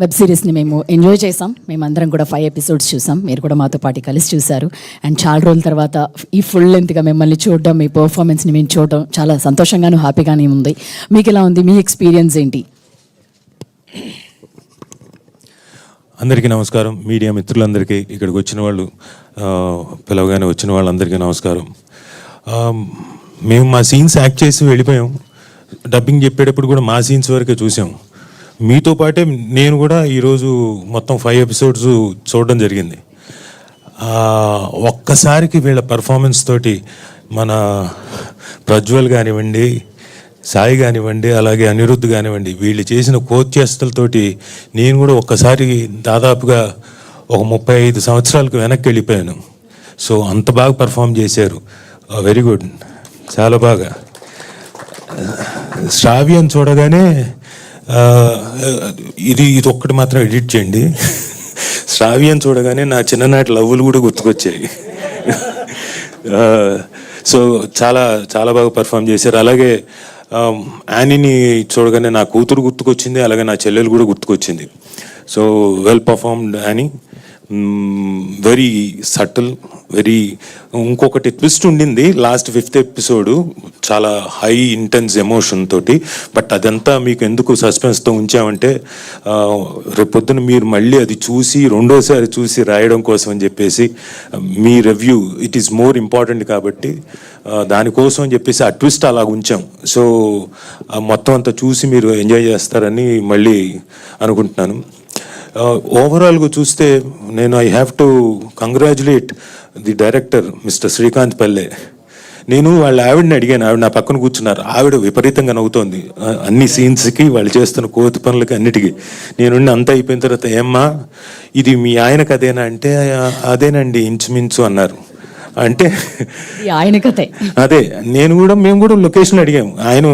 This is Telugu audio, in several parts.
వెబ్ సిరీస్ని మేము ఎంజాయ్ చేసాం. మేమందరం కూడా 5 ఎపిసోడ్స్ చూసాం. మీరు కూడా మాతో పాటు కలిసి చూశారు. అండ్ చాలా రోజుల తర్వాత ఈ ఫుల్ లెంత్గా మిమ్మల్ని చూడడం, మీ పర్ఫార్మెన్స్ని మేము చూడడం చాలా సంతోషంగాను హ్యాపీగానే ఉంది. మీకు ఎలా ఉంది? మీ ఎక్స్పీరియన్స్ ఏంటి? అందరికీ నమస్కారం. మీడియా మిత్రులందరికీ, ఇక్కడికి వచ్చిన వాళ్ళు, పిలవగానే వచ్చిన వాళ్ళందరికీ నమస్కారం. మేము మా సీన్స్ యాక్ట్ చేసి వెళ్ళిపోయాం. డబ్బింగ్ చెప్పేటప్పుడు కూడా మా సీన్స్ వరకే చూసాం. మీతో పాటే నేను కూడా ఈరోజు మొత్తం 5 ఎపిసోడ్స్ చూడడం జరిగింది. ఒక్కసారికి వీళ్ళ పర్ఫార్మెన్స్ తోటి మన ప్రజ్వల్ కానివ్వండి, సాయి కానివ్వండి, అలాగే అనిరుద్ధ్ కానివ్వండి, వీళ్ళు చేసిన కోచేష్టలతోటి నేను కూడా ఒక్కసారి దాదాపుగా ఒక 35 సంవత్సరాలకు వెనక్కి వెళ్ళిపోయాను. సో అంత బాగా పర్ఫామ్ చేశారు. వెరీ గుడ్, చాలా బాగా. శ్రావ్యం చూడగానే ఇది ఒక్కటి మాత్రం ఎడిట్ చేయండి. శ్రావ్యం చూడగానే నా చిన్ననాటి లవ్వులు కూడా గుర్తుకొచ్చాయి. సో చాలా చాలా బాగా పర్ఫామ్ చేశారు. అలాగే యానీని చూడగానే నా కూతురు గుర్తుకొచ్చింది, అలాగే నా చెల్లెలు కూడా గుర్తుకొచ్చింది. So well performed Annie, very subtle, very. ఇంకొకటి ట్విస్ట్ ఉండింది లాస్ట్ 5th ఎపిసోడ్, చాలా హై ఇంటెన్స్ ఎమోషన్ తోటి. బట్ అదంతా మీకు ఎందుకు సస్పెన్స్తో ఉంచామంటే రేపొద్దున మీరు మళ్ళీ అది చూసి రెండోసారి చూసి రాయడం కోసం అని చెప్పేసి, మీ review it is more important కాబట్టి దానికోసం అని చెప్పేసి ఆ ట్విస్ట్ అలా ఉంచాం. సో మొత్తం అంతా చూసి మీరు ఎంజాయ్ చేస్తారని మళ్ళీ అనుకుంటున్నాను. ఓవరాల్గా చూస్తే నేను I have to congratulate the director mister Srikanth పల్లె. నేను వాళ్ళ ఆవిడని అడిగాను, ఆవిడ నా పక్కన కూర్చున్నారు. ఆవిడ విపరీతంగా నవ్వుతోంది అన్ని సీన్స్కి, వాళ్ళు చేస్తున్న కోతి పనులకి అన్నిటికీ. నేను అంతా అయిపోయిన తర్వాత, ఏమ్మా ఇది మీ ఆయన కదేనా అంటే, అదేనండి ఇంచుమించు అన్నారు. అంటే ఆయన కథే అదే. మేము కూడా లొకేషన్ అడిగాము. ఆయన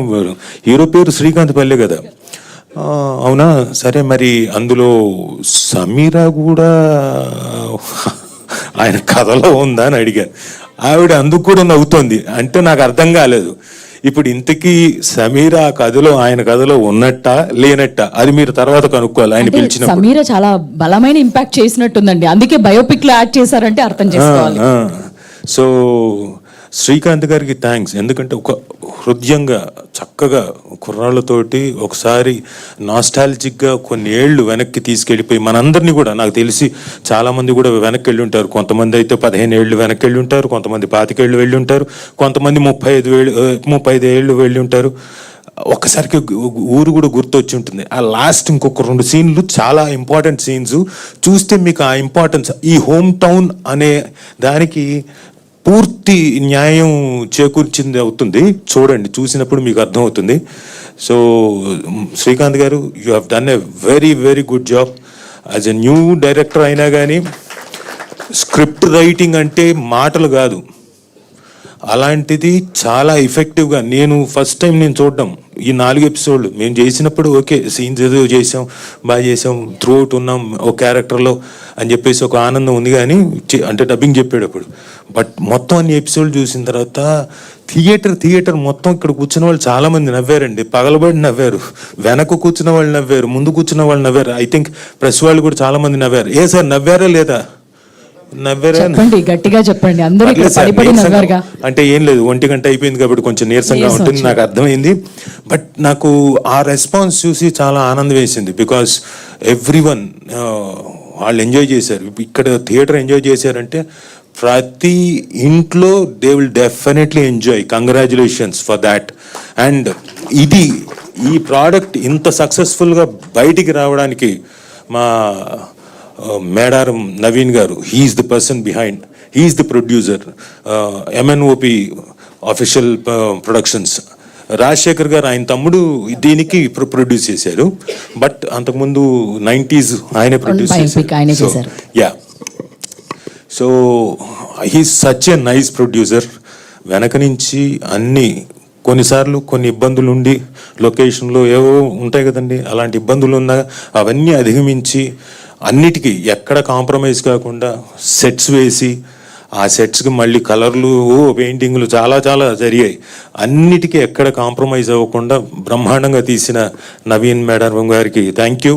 హీరో పేరు శ్రీకాంత్ పల్లె కదా. అవునా, సరే మరి అందులో సమీరా కూడా ఆయన కథలో ఉందా అని అడిగాను. ఆవిడ అందుకు కూడా నవ్వుతోంది. అంటే నాకు అర్థం కాలేదు, ఇప్పుడు ఇంతకీ సమీరా కథలో ఆయన కథలో ఉన్నట్ట లేనట్ట, అది మీరు తర్వాత కనుక్కోవాలి. ఆయన పిలిచిన సమీరా చాలా బలమైన ఇంపాక్ట్ చేసినట్టుందండి, అందుకే బయోపిక్ లో యాడ్ చేశారంటే అర్థం చేసుకోవాలి. సో శ్రీకాంత్ గారికి థ్యాంక్స్. ఎందుకంటే ఒక హృదయంగా చక్కగా కుర్రాళ్ళతోటి ఒకసారి నాస్టాలజిక్గా కొన్ని ఏళ్ళు వెనక్కి తీసుకెళ్ళిపోయి మనందరినీ కూడా, నాకు తెలిసి చాలామంది కూడా వెనక్కి వెళ్ళి ఉంటారు. కొంతమంది అయితే 15 ఏళ్ళు వెనక్కి వెళ్ళి ఉంటారు, కొంతమంది 25 ఏళ్ళు వెళ్ళి ఉంటారు, కొంతమంది 35 ఏళ్ళు వెళ్ళి ఉంటారు. ఒక్కసారికి ఊరు కూడా గుర్తొచ్చి ఉంటుంది. ఆ లాస్ట్ ఇంకొక 2 సీన్లు చాలా ఇంపార్టెంట్ సీన్స్ చూస్తే మీకు ఆ ఇంపార్టెన్స్, ఈ హోమ్ టౌన్ అనే దానికి పూర్తి న్యాయం చేకూర్చింది అవుతుంది. చూడండి, చూసినప్పుడు మీకు అర్థమవుతుంది. సో శ్రీకాంత్ గారు, you have done a very very good job. As a new director అయినా కానీ స్క్రిప్ట్ రైటింగ్ అంటే మాటలు కాదు, అలాంటిది చాలా ఎఫెక్టివ్గా. నేను ఫస్ట్ టైం నేను చూడడం ఈ 4 ఎపిసోడ్లు మేము చేసినప్పుడు, ఓకే సీన్స్ ఏదో చేసాం, బాగా చేసాం, త్రూ అవుట్ ఉన్నాం ఒక క్యారెక్టర్లో అని చెప్పేసి ఒక ఆనందం ఉంది. కానీ అంటే డబ్బింగ్ చెప్పేటప్పుడు, బట్ మొత్తం అన్ని ఎపిసోడ్లు చూసిన తర్వాత థియేటర్ మొత్తం ఇక్కడ కూర్చున్న వాళ్ళు చాలామంది నవ్వారండి, పగలబడి నవ్వారు, వెనక కూర్చున్న వాళ్ళు నవ్వారు, ముందు కూర్చున్న వాళ్ళు నవ్వారు. ఐ థింక్ ప్రెస్ వాళ్ళు కూడా చాలామంది నవ్వారు. ఏ సార్ నవ్వారా లేదా? గట్టిగా చెప్పండి. అంటే ఏం లేదు, 1 గంట అయిపోయింది కాబట్టి కొంచెం నీరసంగా ఉంటుంది, నాకు అర్థమైంది. బట్ నాకు ఆ రెస్పాన్స్ చూసి చాలా ఆనందం వేసింది. బికాస్ ఎవ్రీవన్ వాళ్ళు ఎంజాయ్ చేశారు. ఇక్కడ థియేటర్ ఎంజాయ్ చేశారంటే ప్రతి ఇంట్లో they will definitely enjoy. Congratulations for that. And ఈ ప్రోడక్ట్ ఇంత సక్సెస్ఫుల్గా బయటికి రావడానికి మా Medaram Naveen garu, he's the person behind, he's the producer. MNOP official productions, Rajasekhar garu ఆయన తమ్ముడు దీనికి ప్రొడ్యూస్ చేశారు. బట్ అంతకుముందు 90s ఆయనే ప్రొడ్యూస్ చేశారు. Yeah, so he's such a nice producer. వెనక నుంచి అన్ని, కొన్నిసార్లు కొన్ని ఇబ్బందులు ఉండి లొకేషన్లో ఏవో ఉంటాయి కదండి, అలాంటి ఇబ్బందులు ఉన్నా అవన్నీ అధిగమించి అన్నిటికీ ఎక్కడ కాంప్రమైజ్ కాకుండా సెట్స్ వేసి, ఆ సెట్స్కి మళ్ళీ కలర్లు, పెయింటింగ్లు చాలా చాలా జరిగాయి. అన్నిటికీ ఎక్కడ కాంప్రమైజ్ అవ్వకుండా బ్రహ్మాండంగా తీసిన నవీన్ మేడారం గారికి థ్యాంక్ యూ.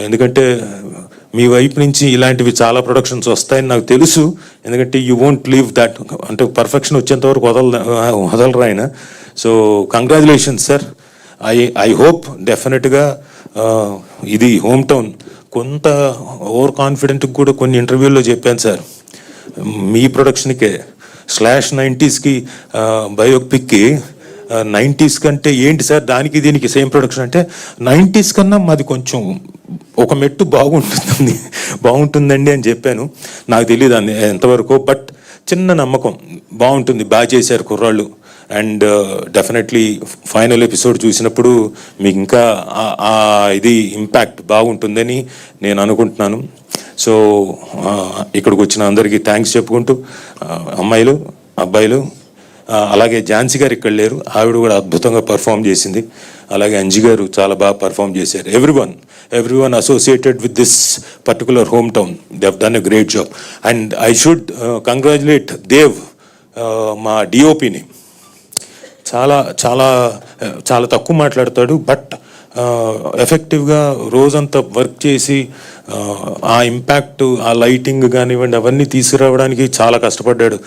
ఎందుకంటే మీ వైపు నుంచి ఇలాంటివి చాలా ప్రొడక్షన్స్ వస్తాయని నాకు తెలుసు. ఎందుకంటే యూ వోంట్ లీవ్ దట్, అంటే పర్ఫెక్షన్ వచ్చేంత వరకు వదలరు ఆయన. So congratulations sir. I hope డెఫినెట్గా ఇది హోమ్ టౌన్. కొంత ఓవర్ కాన్ఫిడెంట్ కూడా కొన్ని ఇంటర్వ్యూల్లో చెప్పాను సార్, మీ ప్రొడక్షన్కే /90s బయోపిక్కి 90s కంటే ఏంటి సార్ దానికి దీనికి సేమ్ ప్రొడక్షన్ అంటే 90s కన్నా మాది కొంచెం ఒక మెట్టు బాగుంటుందండి అని చెప్పాను. నాకు తెలియదు అని ఎంతవరకు, బట్ చిన్న నమ్మకం బాగుంటుంది, బాగా చేశారు కుర్రాళ్ళు. అండ్ డెఫినెట్లీ ఫైనల్ ఎపిసోడ్ చూసినప్పుడు మీకు ఇంకా ఇది ఇంపాక్ట్ బాగుంటుందని నేను అనుకుంటున్నాను. సో ఇక్కడికి వచ్చిన అందరికీ థ్యాంక్స్ చెప్పుకుంటూ, అమ్మాయిలు అబ్బాయిలు, అలాగే ఝాన్సీ గారు ఇక్కడ లేరు, ఆవిడ కూడా అద్భుతంగా పర్ఫామ్ చేసింది. అలాగే అంజి గారు చాలా బాగా పర్ఫామ్ చేశారు. Everyone associated with this particular home town, they have done a great job. And I should congratulate Dev, మా డిఓపిని. చాలా చాలా చాలా తక్కువ మాట్లాడతాడు, బట్ ఎఫెక్టివ్గా రోజంతా వర్క్ చేసి ఆ ఇంపాక్ట్, ఆ లైటింగ్ కానివ్వండి అవన్నీ తీసుకురావడానికి చాలా కష్టపడ్డాడు.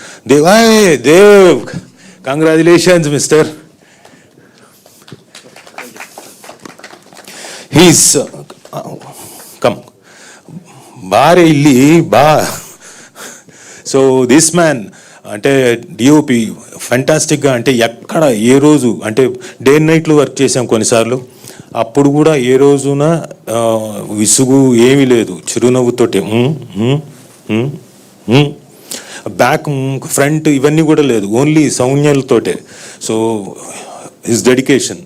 Dev congratulations mister. హీస్ కమ్ బారే ఇల్లి బా. సో దిస్ మ్యాన్ అంటే డిఓపి ఫెంటాస్టిక్గా, అంటే ఎక్కడ ఏ రోజు అంటే డే అండ్ నైట్లో వర్క్ చేసాం కొన్నిసార్లు, అప్పుడు కూడా ఏ రోజున విసుగు ఏమీ లేదు, చిరునవ్వుతోటి బ్యాక్ ఫ్రంట్ ఇవన్నీ కూడా లేదు, ఓన్లీ సౌజ్ఞలతోటే. So his dedication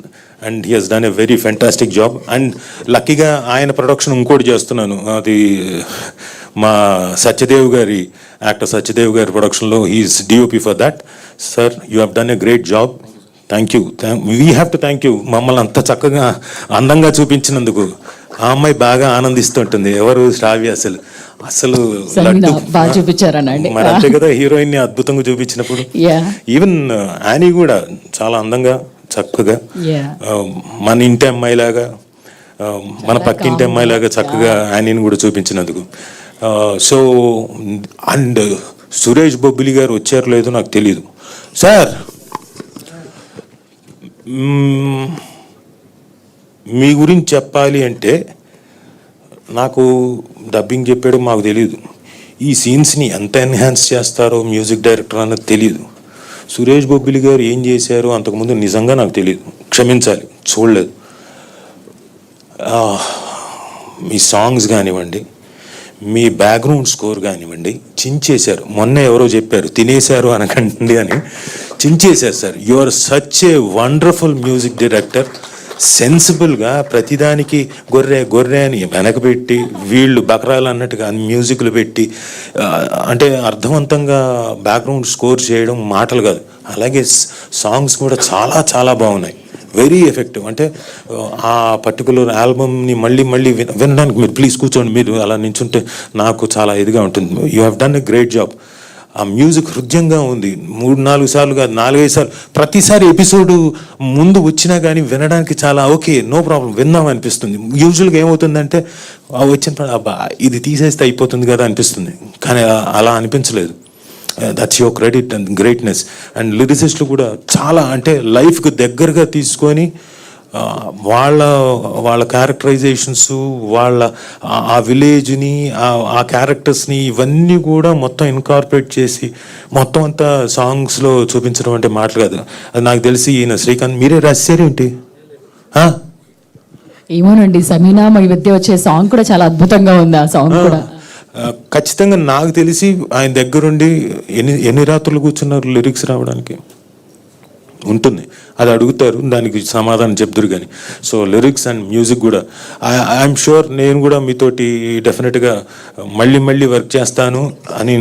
and he has done a very fantastic job. And లక్కీగా ఆయన ప్రొడక్షన్ ఇంకోటి చేస్తున్నాను, అది మా యాక్టర్ సత్యదేవ్ గారి ప్రొడక్షన్లో he is DOP for that. Sir you have done a great job. Thank you. We have to thank you మమ్మల్ని అంత చక్కగా అందంగా చూపించినందుకు. ఆ అమ్మాయి బాగా ఆనందిస్తుంటుంది, ఎవరు శ్రావ్య, అసలు బాగా చూపించారనండి. మరి అంతే కదా, హీరోయిన్ ని అద్భుతంగా చూపించినప్పుడు. ఈవెన్ యానీ కూడా చాలా అందంగా చక్కగా, మన ఇంటి అమ్మాయిలాగా, మన పక్కింటి అమ్మాయిలాగా చక్కగా యానీని కూడా చూపించినందుకు. సో అండ్ సురేష్ బొబ్బిలి గారు వచ్చారో లేదో నాకు తెలియదు. సార్ మీ గురించి చెప్పాలి అంటే, నాకు డబ్బింగ్ చెప్పాడు మాకు తెలియదు, ఈ సీన్స్ని ఎంత ఎన్హాన్స్ చేస్తారో మ్యూజిక్ డైరెక్టర్ అన్నది తెలియదు. సురేష్ బొబ్బిలి గారు ఏం చేశారో అంతకుముందు నిజంగా నాకు తెలియదు, క్షమించాలి, చూడలేదు. మీ సాంగ్స్ కానివ్వండి, మీ బ్యాక్గ్రౌండ్ స్కోర్ కానివ్వండి, చించేశారు. మొన్న ఎవరో చెప్పారు తినేశారు అనకండి అని, చించేశారు sir. You are such a wonderful music director. సెన్సిబుల్గా ప్రతిదానికి గొర్రె అని వెనకబెట్టి, వీళ్ళు బకరాలు అన్నట్టుగా మ్యూజిక్లు పెట్టి, అంటే అర్థవంతంగా బ్యాక్గ్రౌండ్ స్కోర్ చేయడం మాటలు కాదు. అలాగే సాంగ్స్ కూడా చాలా చాలా బాగున్నాయి, వెరీ ఎఫెక్టివ్. అంటే ఆ పర్టికులర్ ఆల్బమ్ని మళ్ళీ వినడానికి మీరు ప్లీజ్ కూర్చోండి, మీరు అలా నించుంటే నాకు చాలా ఇదిగా ఉంటుంది. You have done a great job. ఆ మ్యూజిక్ హృదయంగా ఉంది. 3-4 సార్లు కాదు, 4-5 సార్లు, ప్రతిసారి ఎపిసోడ్ ముందు వచ్చినా కానీ వినడానికి చాలా ఓకే, నో ప్రాబ్లం, విందాం అనిపిస్తుంది. యూజువల్గా ఏమవుతుందంటే వచ్చిన అబ్బా ఇది తీసేస్తే అయిపోతుంది కదా అనిపిస్తుంది, కానీ అలా అనిపించలేదు. That's your credit and greatness. And లిరిసిస్టులు కూడా చాలా, అంటే లైఫ్కి దగ్గరగా తీసుకొని వాళ్ళ క్యారెక్టరైజేషన్స్, వాళ్ళ ఆ విలేజ్ని, ఆ క్యారెక్టర్స్ని, ఇవన్నీ కూడా మొత్తం ఇన్కార్పొరేట్ చేసి మొత్తం అంతా సాంగ్స్లో చూపించడం అంటే మాటలు కాదు. అది నాకు తెలిసి ఈయన శ్రీకాంత్ మీరే రాశారేంటి? ఏమోనండి, సమీనా ఈ మధ్య వచ్చే సాంగ్ కూడా చాలా అద్భుతంగా ఉంది. ఆ సాంగ్ కూడా ఖచ్చితంగా నాకు తెలిసి ఆయన దగ్గరుండి ఎన్ని రాత్రులు కూర్చున్నారు లిరిక్స్ రావడానికి ఉంటుంది, అది అడుగుతారు, దానికి సమాధానం చెప్తారు. కానీ సో లిరిక్స్ అండ్ మ్యూజిక్ కూడా ఐఎమ్ షూర్ నేను కూడా మీతోటి డెఫినెట్గా మళ్ళీ వర్క్ చేస్తాను అని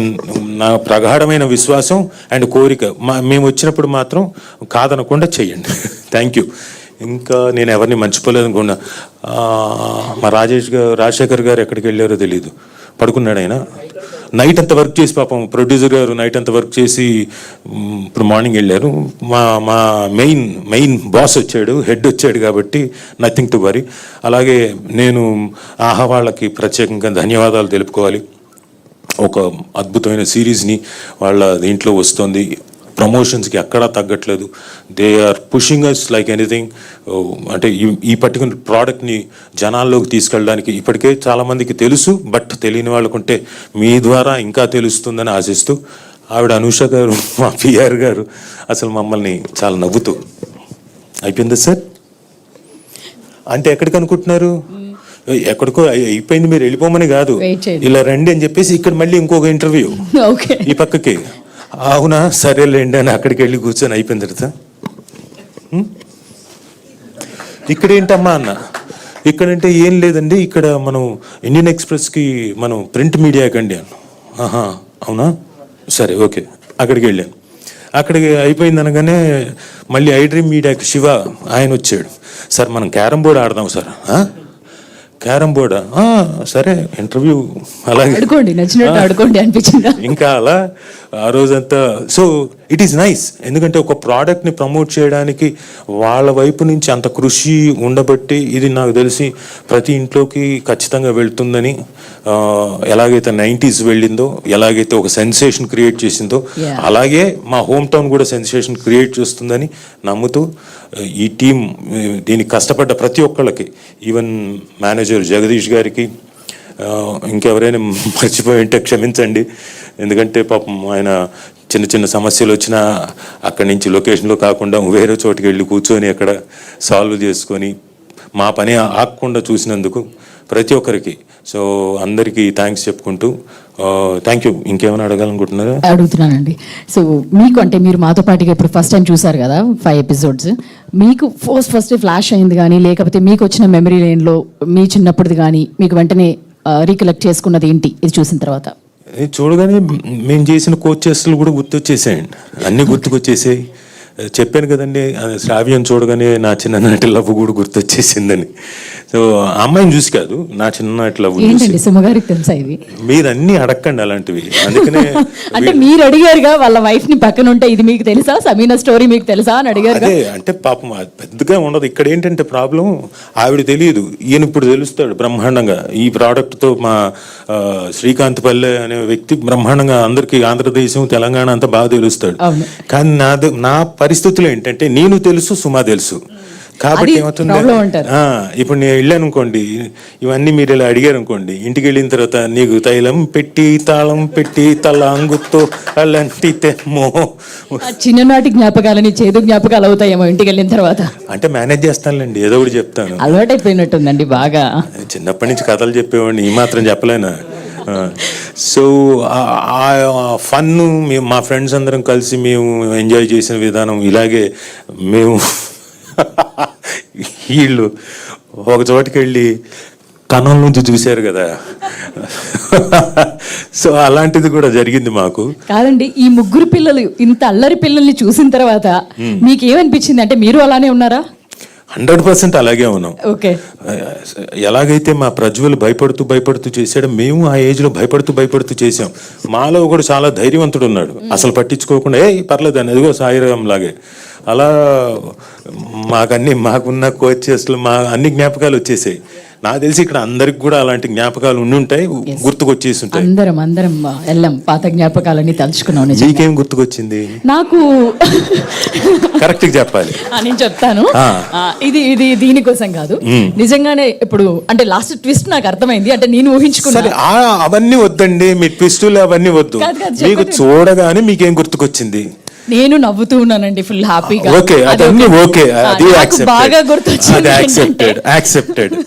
నా ప్రగాఢమైన విశ్వాసం అండ్ కోరిక. మేము వచ్చినప్పుడు మాత్రం కాదనకుండా చెయ్యండి. Thank you. ఇంకా నేను ఎవరిని మర్చిపోలేదు అనుకున్నా. మా రాజశేఖర్ గారు ఎక్కడికి వెళ్ళారో తెలియదు, పడుకున్నాడు ఆయన. నైట్ అంతా వర్క్ చేసి పాపం ప్రొడ్యూసర్ గారు నైట్ అంతా వర్క్ చేసి ఇప్పుడు మార్నింగ్ వెళ్ళారు. మా మెయిన్ బాస్ వచ్చాడు, హెడ్ వచ్చాడు కాబట్టి నథింగ్ టు వరీ. అలాగే నేను ఆహా వాళ్ళకి ప్రత్యేకంగా ధన్యవాదాలు తెలుపుకోవాలి. ఒక అద్భుతమైన సిరీస్ని వాళ్ళ దీంట్లో వస్తుంది, ప్రమోషన్స్కి ఎక్కడా తగ్గట్లేదు. They are pushing us like anything. అంటే ఈ పర్టికులర్ ప్రోడక్ట్ని జనాల్లోకి తీసుకెళ్ళడానికి ఇప్పటికే చాలామందికి తెలుసు, బట్ తెలియని వాళ్ళకుంటే మీ ద్వారా ఇంకా తెలుస్తుందని ఆశిస్తూ, ఆవిడ అనూష గారు మా పిఆర్ గారు అసలు మమ్మల్ని చాలా నవ్వుతూ అయిపోయిందా సార్ అంటే ఎక్కడికి అనుకుంటున్నారు, ఎక్కడికో అయిపోయింది మీరు వెళ్ళిపోమని కాదు, ఇలా రండి అని చెప్పేసి ఇక్కడ మళ్ళీ ఇంకొక ఇంటర్వ్యూ ఈ పక్కకి. అవునా సరేలేండి అని అక్కడికి వెళ్ళి కూర్చొని అయిపోయిన తర్వాత ఇక్కడ ఏంటమ్మా అన్న, ఇక్కడంటే ఏం లేదండి, ఇక్కడ మనం ఇండియన్ ఎక్స్ప్రెస్కి మనం ప్రింట్ మీడియాకి అండి అన్న. ఆహా అవునా సరే ఓకే. అక్కడికి వెళ్ళాను. అక్కడికి అయిపోయింది అనగానే మళ్ళీ ఐ డ్రీమ్ మీడియాకి శివ ఆయన వచ్చాడు. సార్ మనం క్యారమ్ బోర్డ్ ఆడదాం సార్. క్యారమ్ బోర్డా, సరే ఇంటర్వ్యూ అలాగే ఆడుకోండి, నచ్చినట్టు ఆడుకోండి అనిపించిందా ఇంకా అలా ఆ రోజంతా. సో ఇట్ ఈస్ నైస్, ఎందుకంటే ఒక ప్రోడక్ట్ని ప్రమోట్ చేయడానికి వాళ్ళ వైపు నుంచి అంత కృషి ఉండబట్టి ఇది నాకు తెలిసి ప్రతి ఇంట్లోకి ఖచ్చితంగా వెళ్తుందని. ఎలాగైతే 90s వెళ్ళిందో, ఎలాగైతే ఒక సెన్సేషన్ క్రియేట్ చేసిందో, అలాగే మా హోమ్ టౌన్ కూడా సెన్సేషన్ క్రియేట్ చేస్తుందని నమ్ముతూ ఈ టీం దీనికి కష్టపడ్డ ప్రతి ఒక్కళ్ళకి, ఈవెన్ మేనేజర్ జగదీష్ గారికి, ఇంకెవరైనా మర్చిపోయి ఉంటే క్షమించండి, ఎందుకంటే పాపం ఆయన చిన్న చిన్న సమస్యలు వచ్చినా అక్కడి నుంచి లొకేషన్లో కాకుండా వేరే చోటుకి వెళ్ళి కూర్చొని అక్కడ సాల్వ్ చేసుకొని మా పని ఆగకుండా చూసినందుకు ప్రతి ఒక్కరికి. సో అందరికీ థ్యాంక్స్ చెప్పుకుంటూ థ్యాంక్ యూ. ఇంకేమైనా అడగాలనుకుంటున్నారా? అడుగుతున్నానండి. సో మీకు అంటే మీరు మాతో పాటుగా ఇప్పుడు ఫస్ట్ టైం చూసారు కదా 5 ఎపిసోడ్స్, మీకు ఫస్ట్ ఫ్లాష్ అయింది కానీ లేకపోతే మీకు వచ్చిన మెమరీ లేన్లో మీ చిన్నప్పటిది కానీ మీకు వెంటనే రీకలెక్ట్ చేసుకున్నది ఏంటి ఇది చూసిన తర్వాత? చూడగానే మేము చేసిన కోచెస్లు కూడా గుర్తొచ్చేసాయండి, అన్నీ గుర్తుకొచ్చేసాయి. చెప్పాను కదండి, శ్రావ్యం చూడగానే నా చిన్ననాటి లవ్ కూడా గుర్తొచ్చేసిందని. సో అమ్మాయిని చూసి కాదు, నా చిన్ననాటి లవ్ చూసి. సుమగారికి తెలుసా ఇది? మీరు అన్ని అడగండి అలాంటివి, అందుకనే అంటే మీరు అడిగారుగా వాళ్ళ వైఫ్ ని పక్కన ఉంటే ఇది మీకు తెలుసా, సమీనా స్టోరీ మీకు తెలుసా అని అడిగారు. అదే అంటే పాపం పెద్దగా ఉండదు. ఇక్కడ ఏంటంటే ప్రాబ్లం, ఆవిడ తెలియదు, ఈయన ఇప్పుడు తెలుస్తాడు బ్రహ్మాండంగా. ఈ ప్రోడక్ట్ తో మా శ్రీకాంత్ పల్లె అనే వ్యక్తి బ్రహ్మాండంగా అందరికి ఆంధ్రదేశం తెలంగాణ అంతా బాగా తెలుస్తాడు. కానీ నా పరిస్థితులు ఏంటంటే నేను తెలుసు, సుమా తెలుసు, కాబట్టి ఏమవుతుంది, ఇప్పుడు నేను వెళ్ళాను అనుకోండి, ఇవన్నీ మీరు ఇలా అడిగారు అనుకోండి, ఇంటికి వెళ్ళిన తర్వాత నీకు తైలం పెట్టి తాళం పెట్టి తల అంగుతో అలాంటి తెమ్మో, చిన్ననాటి జ్ఞాపకాలని చేదు జ్ఞాపకాలు అవుతాయేమో ఇంటికి వెళ్ళిన తర్వాత. అంటే మేనేజ్ చేస్తానులేండి, ఏదో ఒకటి చెప్తాను. అలవాటైపోయినట్టుందండి బాగా. చిన్నప్పటి నుంచి కథలు చెప్పేవాడిని, ఈ మాత్రం చెప్పలేనా? సో ఆ ఫన్ మా ఫ్రెండ్స్ అందరం కలిసి మేము ఎంజాయ్ చేసిన విధానం ఇలాగే. మేము వీళ్ళు ఒక చోటుకి వెళ్ళి కన్నం నుంచి చూశారు కదా, సో అలాంటిది కూడా జరిగింది మాకు. కాదండి, ఈ ముగ్గురు పిల్లలు ఇంత అల్లరి పిల్లల్ని చూసిన తర్వాత మీకేమనిపించింది? అంటే మీరు అలానే ఉన్నారా? 100% అలాగే ఉన్నాం. ఓకే. ఎలాగైతే మా ప్రజ్వల్ భయపడుతూ చేశాడో మేము ఆ ఏజ్ లో భయపడుతూ చేసాం. మాలో ఒకడు చాలా ధైర్యవంతుడు ఉన్నాడు, అసలు పట్టించుకోకుండా పర్లేదు అని, అదిగో సాయిరాం లాగే. అలా మాకున్న కోచెస్లు మా అన్ని జ్ఞాపకాలు వచ్చేసాయి. నాకు తెలిసి ఇక్కడ అందరికి కూడా అలాంటి జ్ఞాపకాలు ఉండుంటాయి, గుర్తుకొచ్చేసి ఉంటాయి. అందరం వెళ్ళాం, పాత జ్ఞాపకాలన్నీ తలుచుకున్నాం. నీకేం గుర్తుకొచ్చింది? నాకు కరెక్ట్ చెప్పాలి, నేను చెప్తాను. ఇది దీనికోసం కాదు, నిజంగానే. ఇప్పుడు అంటే లాస్ట్ ట్విస్ట్ నాకు అర్థమైంది, అంటే నేను ఊహించుకున్నాను. అవన్నీ వద్దండి, మీ ట్విస్టులు అవన్నీ వద్దు. మీకు చూడగానే మీకేం గుర్తుకొచ్చింది? నేను నవ్వుతూ ఉన్నానండి, ఫుల్ హ్యాపీగా. ఓకే, అదన్నీ ఓకే, అది బాగా గుర్తొచ్చింది. యాక్సెప్టెడ్.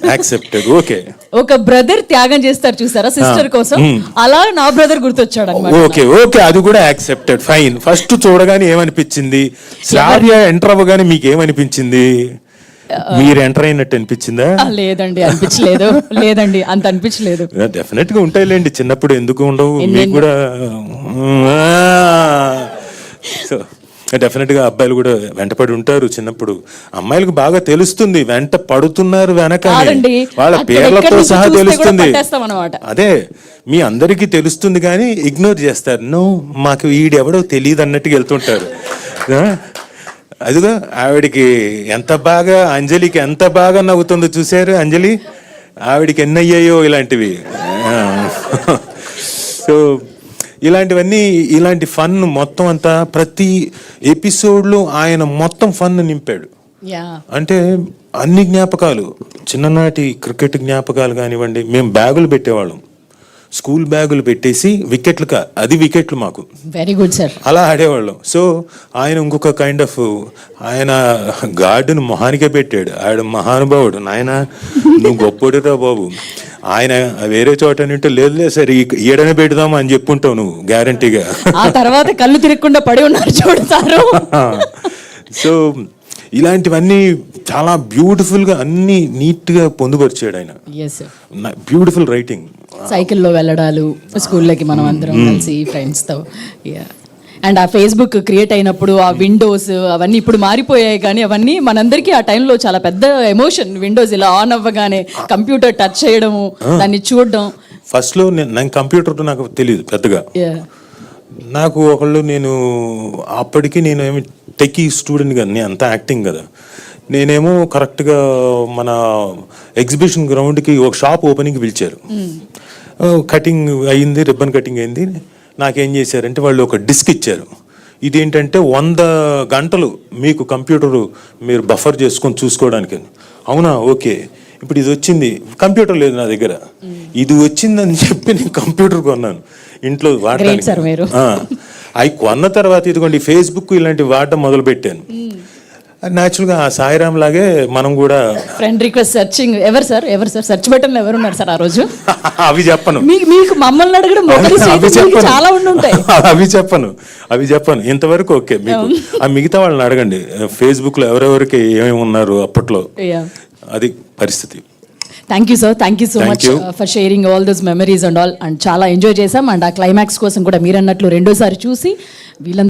ఓకే, ఒక బ్రదర్ త్యాగం చేస్తారు చూసారా సిస్టర్ కోసం, అలా నా బ్రదర్ గుర్తొచ్చాడు అన్నమాట. ఓకే, అది కూడా యాక్సెప్టెడ్, ఫైన్. ఫస్ట్ చూడగానే ఏమనిపించింది? శ్రావ్య ఎంటర్ అవ్వగానే మీకు ఏమనిపించింది? మీరు ఎంటర్ అయినట్టు అనిపించిందా? లేదండి, అనిపించలేదు. లేదండి, అంత అనిపించలేదు. డెఫినెట్ గా ఉంటాయిలేండి, చిన్నప్పుడు ఎందుకు ఉండవు మీకు కూడా. సో డెఫినెట్గా అబ్బాయిలు కూడా వెంటపడి ఉంటారు చిన్నప్పుడు. అమ్మాయిలకు బాగా తెలుస్తుంది వెంట పడుతున్నారు వెనక అని. కాదండి, వాళ్ళ అక్కడ పేర్లతో ఎక్కడి నుంచి సహా చూస్తే కూడా తెలుస్తుంది. పట్టేస్తామన్నమాట. అదే మీ అందరికీ తెలుస్తుంది కానీ ఇగ్నోర్ చేస్తారు. నో మాకు వీడెవడో తెలియదు అన్నట్టుగా వెళ్తుంటారు. అదిగో ఆవిడికి ఎంత బాగా, అంజలికి ఎంత బాగా నవ్వుతుందో చూశారు. అంజలి ఆవిడికి ఎన్ని అయ్యాయో ఇలాంటివి. సో ఇలాంటివన్నీ, ఇలాంటి ఫన్ మొత్తం అంతా ప్రతి ఎపిసోడ్లో ఆయన మొత్తం ఫన్ నింపాడు. అంటే అన్ని జ్ఞాపకాలు, చిన్ననాటి క్రికెట్ జ్ఞాపకాలు కానివ్వండి. మేము బ్యాగులు పెట్టేవాళ్ళం, స్కూల్ బ్యాగులు పెట్టేసి అది వికెట్లు మాకు. Very good sir. అలా ఆడేవాళ్ళం. సో ఆయన ఇంకొక కైండ్ ఆఫ్, ఆయన గార్డును మొహానికే పెట్టాడు. ఆయన మహానుభావుడు. నాయన నువ్వు గొప్పోడురా బాబు. ఆయన వేరే చోట నింటే లేదు సరే ఈడనే పెడదామా అని చెప్పుంటావు నువ్వు గ్యారంటీగా. ఆ తర్వాత కళ్ళు తిరగకుండా పడి ఉన్నారు చూడతారు. సో ఇలాంటివన్నీ చాలా బ్యూటిఫుల్గా అన్ని నీట్గా పొందుపరిచాడు ఆయన. Beautiful writing. సైకిల్లో వెళ్ళడాలు స్కూల్లోకి మనం అందరం కలిసి ఫ్రెండ్స్తో. అండ్ ఆ ఫేస్బుక్ క్రియేట్ అయినప్పుడు ఆ విండోస్ అవన్నీ ఇప్పుడు మారిపోయాయి, కానీ అవన్నీ మనందరికీ ఆ టైంలో చాలా పెద్ద ఎమోషన్. విండోస్ ఇలా ఆన్ అవ్వగానే కంప్యూటర్ టచ్ చేయడము, దాన్ని చూడడం. ఫస్ట్లో నేను కంప్యూటర్ నాకు తెలియదు పెద్దగా. నాకు ఒకళ్ళు, నేను అప్పటికి నేను ఏమి టెక్కీ స్టూడెంట్ కదా, నేను అంతా యాక్టింగ్ కదా. నేనేమో కరెక్ట్గా మన ఎగ్జిబిషన్ గ్రౌండ్కి ఒక షాప్ ఓపెనింగ్కి పిలిచారు. కటింగ్ అయ్యింది, రిబ్బన్ కటింగ్ అయింది. నాకేం చేశారంటే వాళ్ళు ఒక డిస్క్ ఇచ్చారు. ఇదేంటంటే 100 గంటలు మీకు కంప్యూటరు మీరు బఫర్ చేసుకొని చూసుకోవడానికి. అవునా, ఓకే. ఇప్పుడు ఇది వచ్చింది, కంప్యూటర్ లేదు నా దగ్గర, ఇది వచ్చిందని చెప్పి నేను కంప్యూటర్ కొన్నాను ఇంట్లో వాడడానికి. అవి కొన్న తర్వాత ఇదిగోండి ఫేస్బుక్ ఇలాంటివి వాడటం మొదలు పెట్టాను. న్యాచురల్గా ఆ సాయిరామ్ లాగే మనం కూడా ఫ్రెండ్ రిక్వెస్ట్ సెర్చింగ్. ఎవరు సార్ సెర్చ్ బటన్ ఎవరున్నారు సార్ ఆ రోజు? అవి చెప్పను. మీకు మమ్మల్ని అడగడం చాలా ఉండుంటాయి. అవి చెప్పను ఇంతవరకు. ఓకే, మీకు ఆ మిగతా వాళ్ళని అడగండి. ఫేస్బుక్ లో ఎవరెవరికి ఏమేమి ఉన్నారు అప్పట్లో, అది పరిస్థితి. Thank you sir, thank you so much for sharing all those memories and all. And చాలా ఎంజాయ్ చేసాం. అండ్ ఆ క్లైమాక్స్ కోసం కూడా మీరు అన్నట్లు రెండోసారి చూసి వీళ్ళంతా